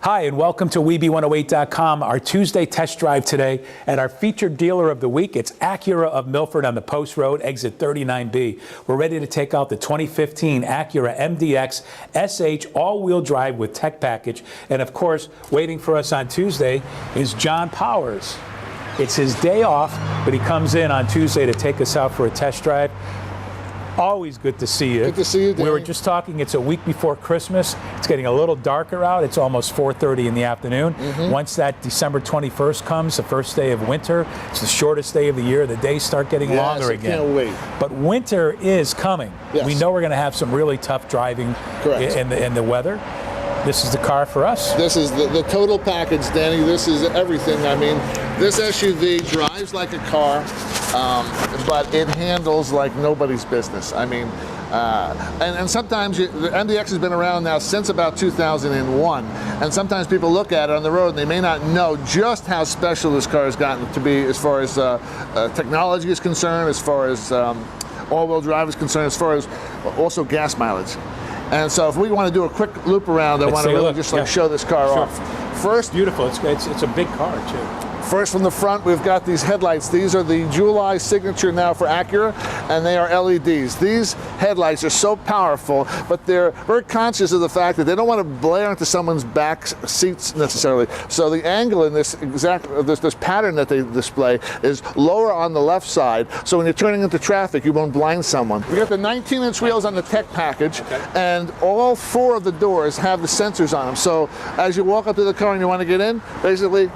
Hi, and welcome to WEBE108.com, our Tuesday test drive today. At our featured dealer of the week, it's Acura of Milford on the Post Road, exit 39B. We're ready to take out the 2015 Acura MDX SH all-wheel drive with tech package. And of course, waiting for us on Tuesday is John Powers. It's his day off, but he comes in on Tuesday to take us out for a test drive. Always good to see you. Good to see you, Danny. We were just talking, it's a week before Christmas. It's getting a little darker out. It's almost 4:30 in the afternoon. Once that December 21st comes, the first day of winter, it's the shortest day of the year. The days start getting longer again. Can't wait. But winter is coming. Yes. We know we're going to have some really tough driving in the weather. This is the car for us. This is the total package, Danny. This is everything. I mean, this SUV drives like a car, but it handles like nobody's business. I mean, and sometimes the MDX has been around now since about 2001, and sometimes people look at it on the road and they may not know just how special this car has gotten to be as far as technology is concerned, as far as all-wheel drive is concerned, as far as also gas mileage. And so if we want to do a quick loop around, I want to really just show this car off. First, beautiful. It's a big car too. First from the front, we've got these headlights. These are the July signature now for Acura, and they are LEDs. These headlights are so powerful, but they're very conscious of the fact that they don't want to blare into someone's back seats necessarily. So the angle in this this pattern that they display is lower on the left side, so when you're turning into traffic, you won't blind someone. We got the 19-inch wheels on the tech package, and all four of the doors have the sensors on them. So as you walk up to the car and you want to get in, basically,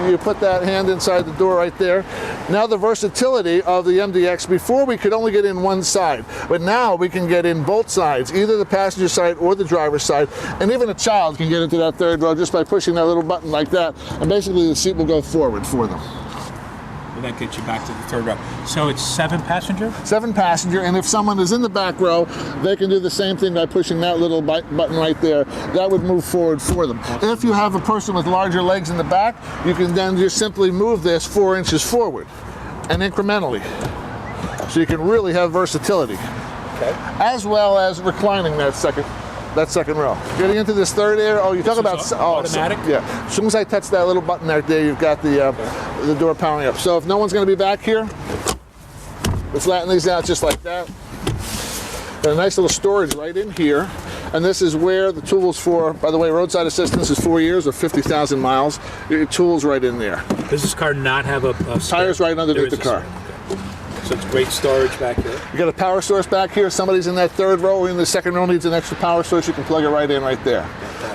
you put that hand inside the door right there. Now the versatility of the MDX, before we could only get in one side, but now we can get in both sides, either the passenger side or the driver's side, and even a child can get into that third row just by pushing that little button like that, and basically the seat will go forward for them. Well, that gets you back to the third row. So it's 7 passenger? 7 passenger, and if someone is in the back row, they can do the same thing by pushing that little button right there. That would move forward for them. If you have a person with larger legs in the back, you can then just simply move this 4 inches forward, and incrementally. So you can really have versatility. Okay. As well as reclining that second row. Getting into this third area, you talk about automatic? Yeah. As soon as I touch that little button right there, you've got the door powering up. So if no one's going to be back here, let's flatten these out just like that. Got a nice little storage right in here. And this is where the tools for, by the way, roadside assistance is 4 years or 50,000 miles. Your tools right in there. Does this car not have a tires right underneath the car? So it's great storage back here. You got a power source back here. Somebody's in that third row or in the second row needs an extra power source. You can plug it right in right there.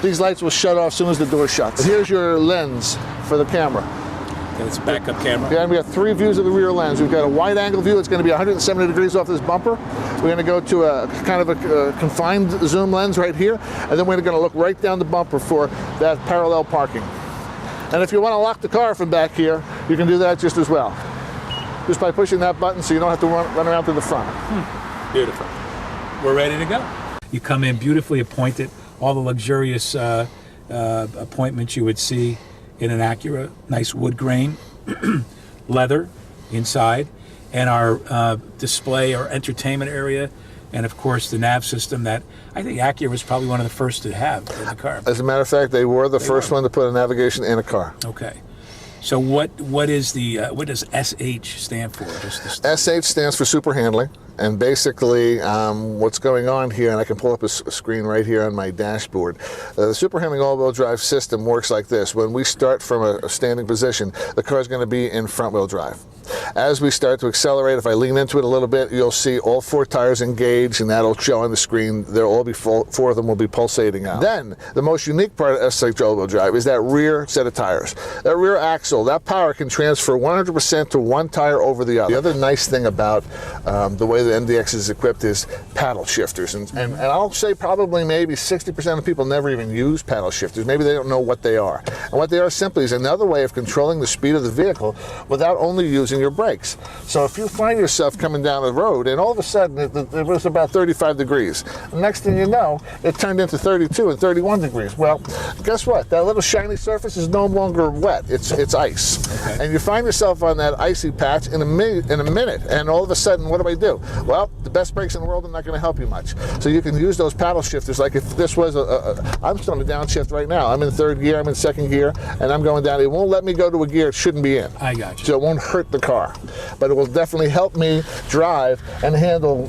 These lights will shut off as soon as the door shuts. Here's your lens for the camera. Okay, it's a backup camera. Yeah, and we have 3 views of the rear lens. We've got a wide angle view. It's going to be 170 degrees off this bumper. We're going to go to a kind of a confined zoom lens right here, and then we're going to look right down the bumper for that parallel parking. And if you want to lock the car from back here, you can do that just as well. Just by pushing that button so you don't have to run around to the front. Beautiful. We're ready to go. You come in beautifully appointed, all the luxurious appointments you would see in an Acura, nice wood grain, leather inside, and our display, our entertainment area, and of course the nav system that I think Acura was probably one of the first to have in the car. As a matter of fact, they were the first one to put a navigation in a car. Okay. So what does SH stand for? SH stands for super handling, and basically what's going on here, and I can pull up a screen right here on my dashboard. The super handling all-wheel drive system works like this. When we start from a standing position, the car is going to be in front-wheel drive. As we start to accelerate, if I lean into it a little bit, you'll see all 4 tires engaged, and that'll show on the screen. They'll all be 4 of them will be pulsating out. Then, the most unique part of SH all-wheel drive is that rear set of tires. That rear axle, that power can transfer 100% to one tire over the other. The other nice thing about the way the MDX is equipped is paddle shifters. And I'll say probably maybe 60% of people never even use paddle shifters. Maybe they don't know what they are. And what they are simply is another way of controlling the speed of the vehicle without only using your brakes. So if you find yourself coming down the road and all of a sudden it was about 35 degrees, the next thing you know, it turned into 32 and 31 degrees. Well, guess what? That little shiny surface is no longer wet. It's ice. Okay. And you find yourself on that icy patch in a minute, and all of a sudden, what do? Well, the best brakes in the world are not going to help you much. So you can use those paddle shifters. Like if this was I'm still on a downshift right now. I'm in third gear, I'm in second gear, and I'm going down. It won't let me go to a gear it shouldn't be in. I got you. So it won't hurt the car, but it will definitely help me drive and handle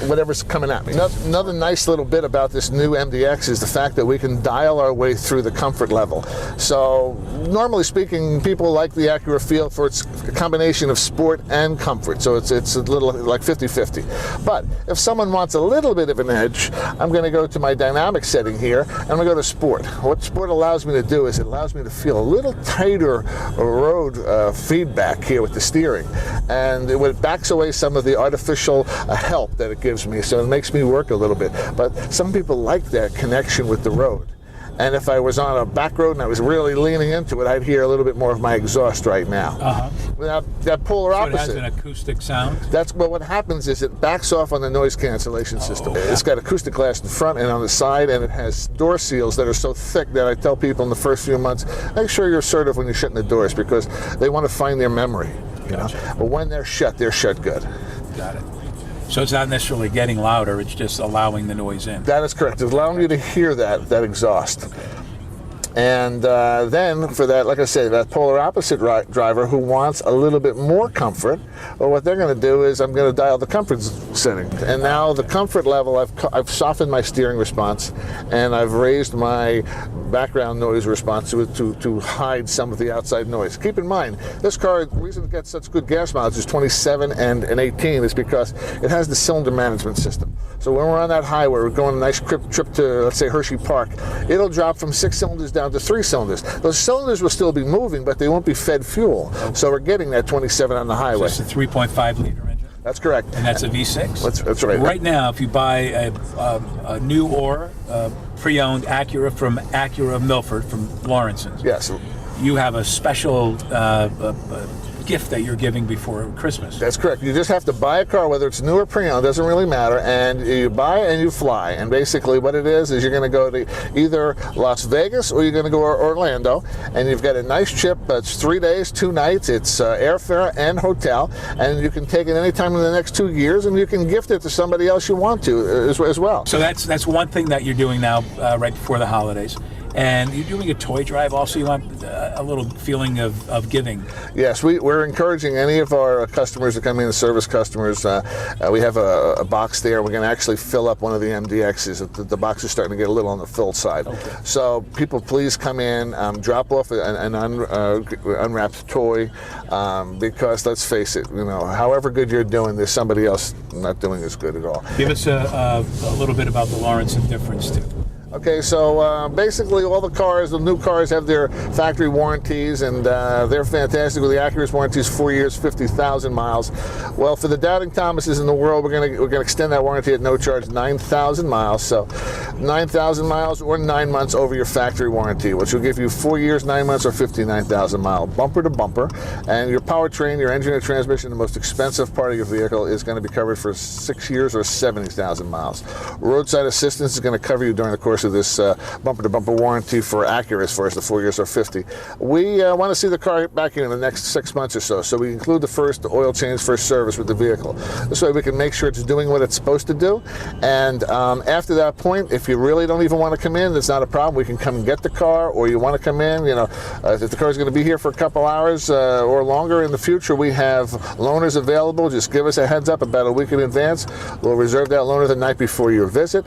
whatever's coming at me. Another nice little bit about this new MDX is the fact that we can dial our way through the comfort level. So normally speaking, people like the Acura feel for its combination of sport and comfort. So it's a little like 50-50. But if someone wants a little bit of an edge, I'm going to go to my dynamic setting here, and I'm going to go to sport. What sport allows me to do is it allows me to feel a little tighter road feedback here with the steering, and it backs away some of the artificial help that it gives me, so it makes me work a little bit. But some people like that connection with the road. And if I was on a back road and I was really leaning into it, I'd hear a little bit more of my exhaust right now. Now, that polar opposite. So it has an acoustic sound? Well, what happens is it backs off on the noise cancellation system. It's got acoustic glass in front and on the side, and it has door seals that are so thick that I tell people in the first few months, make sure you're assertive when you're shutting the doors, because they want to find their memory. Gotcha. But when they're shut good. Got it. So it's not necessarily getting louder, it's just allowing the noise in. That is correct. It's allowing you to hear that exhaust. And then for that, like I say, that polar opposite driver who wants a little bit more comfort, well, what they're going to do is I'm going to dial the comfort setting. And now the comfort level, I've softened my steering response, and I've raised my background noise response to hide some of the outside noise. Keep in mind, this car, the reason it gets such good gas mileage is 27 and 18 is because it has the cylinder management system. So when we're on that highway, we're going a nice trip to, let's say, Hershey Park, it'll drop from 6 cylinders down to 3 cylinders. Those cylinders will still be moving, but they won't be fed fuel. So we're getting that 27 on the highway. So it's a 3.5 liter engine? That's correct. And that's a V6? That's right. Right now, if you buy a new or pre-owned Acura from Acura of Milford, from Lawrence's, yes, you have a special gift that you're giving before Christmas. That's correct. You just have to buy a car, whether it's new or pre-owned, doesn't really matter, and you buy and you fly. And basically what it is you're going to go to either Las Vegas or you're going to go to Orlando, and you've got a nice trip. It's 3 days, 2 nights. It's airfare and hotel, and you can take it anytime in the next 2 years, and you can gift it to somebody else you want to as well. So that's one thing that you're doing now right before the holidays. And you're doing a toy drive also. You want a little feeling of giving. Yes, we're encouraging any of our customers to come in, service customers. We have a box there. We're going to actually fill up one of the MDXs. The box is starting to get a little on the full side. Okay. So people, please come in, drop off an unwrapped toy, because let's face it, however good you're doing, there's somebody else not doing as good at all. Give us a little bit about the Lawrence difference too. Okay, so basically all the new cars have their factory warranties, and they're fantastic. With the Acura's warranties, 4 years, 50,000 miles. Well, for the doubting Thomases in the world, we're gonna extend that warranty at no charge, 9,000 miles. So 9,000 miles or 9 months over your factory warranty, which will give you 4 years, 9 months, or 59,000 miles, bumper to bumper. And your powertrain, your engine and transmission, the most expensive part of your vehicle, is going to be covered for 6 years or 70,000 miles. Roadside assistance is going to cover you during the course of this bumper-to-bumper warranty for Acura as far as the 4 years or 50. We want to see the car back here in the next 6 months or so we include the first oil change, first service with the vehicle. This way we can make sure it's doing what it's supposed to do, and after that point, if you really don't even want to come in, that's not a problem. We can come and get the car, or you want to come in, if the car is going to be here for a couple hours or longer in the future, we have loaners available. Just give us a heads up about a week in advance. We'll reserve that loaner the night before your visit.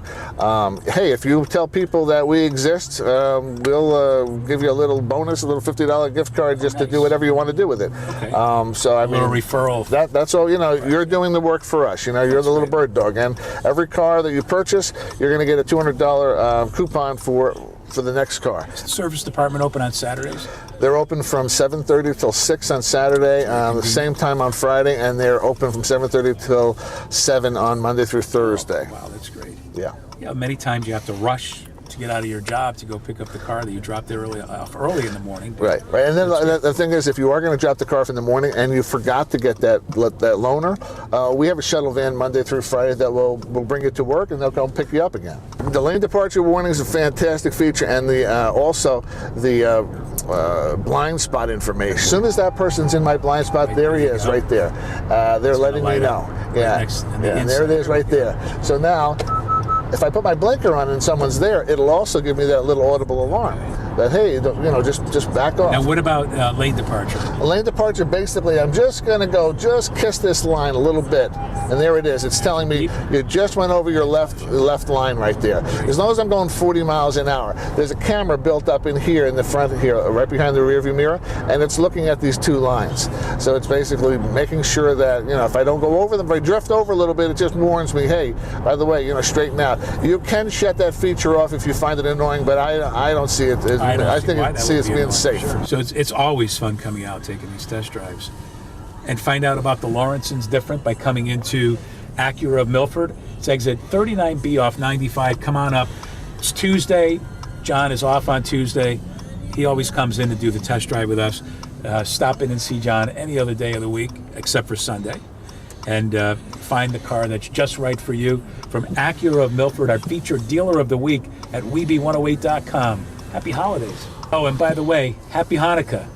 Hey, if you tell people that we exist, we'll give you a little bonus, a little $50 gift card, just to do whatever you want to do with it. Okay. So I mean, a referral. That's all. You're doing the work for us. You're the little bird dog, and every car that you purchase, you're going to get a $200 coupon for the next car. Is the service department open on Saturdays? They're open from 7:30 till 6 on Saturday, the same time on Friday, and they're open from 7:30 till 7 on Monday through Thursday. Oh, wow, that's great. Yeah. Many times you have to rush to get out of your job to go pick up the car that you dropped there early in the morning. Right. And then the thing is, if you are going to drop the car off in the morning and you forgot to get that loaner, we have a shuttle van Monday through Friday that will bring you to work, and they'll come pick you up again. The lane departure warning is a fantastic feature, and also the blind spot information. As soon as that person's in my blind spot, there he is, right there. They're letting me know. Yeah, and there it is right there. So now, if I put my blinker on and someone's there, it'll also give me that little audible alarm that, hey, just back off. Now, what about lane departure? Lane departure, basically, I'm just going to go, just kiss this line a little bit, and there it is. It's telling me you just went over your left line right there. As long as I'm going 40 miles an hour, there's a camera built up in here, in the front here, right behind the rearview mirror, and it's looking at these two lines. So it's basically making sure that, if I don't go over them, if I drift over a little bit, it just warns me, hey, by the way, straighten out. You can shut that feature off if you find it annoying, but I don't see it. I think it's being safe. Sure. So it's always fun coming out, taking these test drives. And find out about the Lawrensons different by coming into Acura of Milford. It's exit 39B off 95. Come on up. It's Tuesday. John is off on Tuesday. He always comes in to do the test drive with us. Stop in and see John any other day of the week except for Sunday. And find the car that's just right for you. From Acura of Milford, our featured dealer of the week at WEBE108.com. Happy holidays. Oh, and by the way, happy Hanukkah.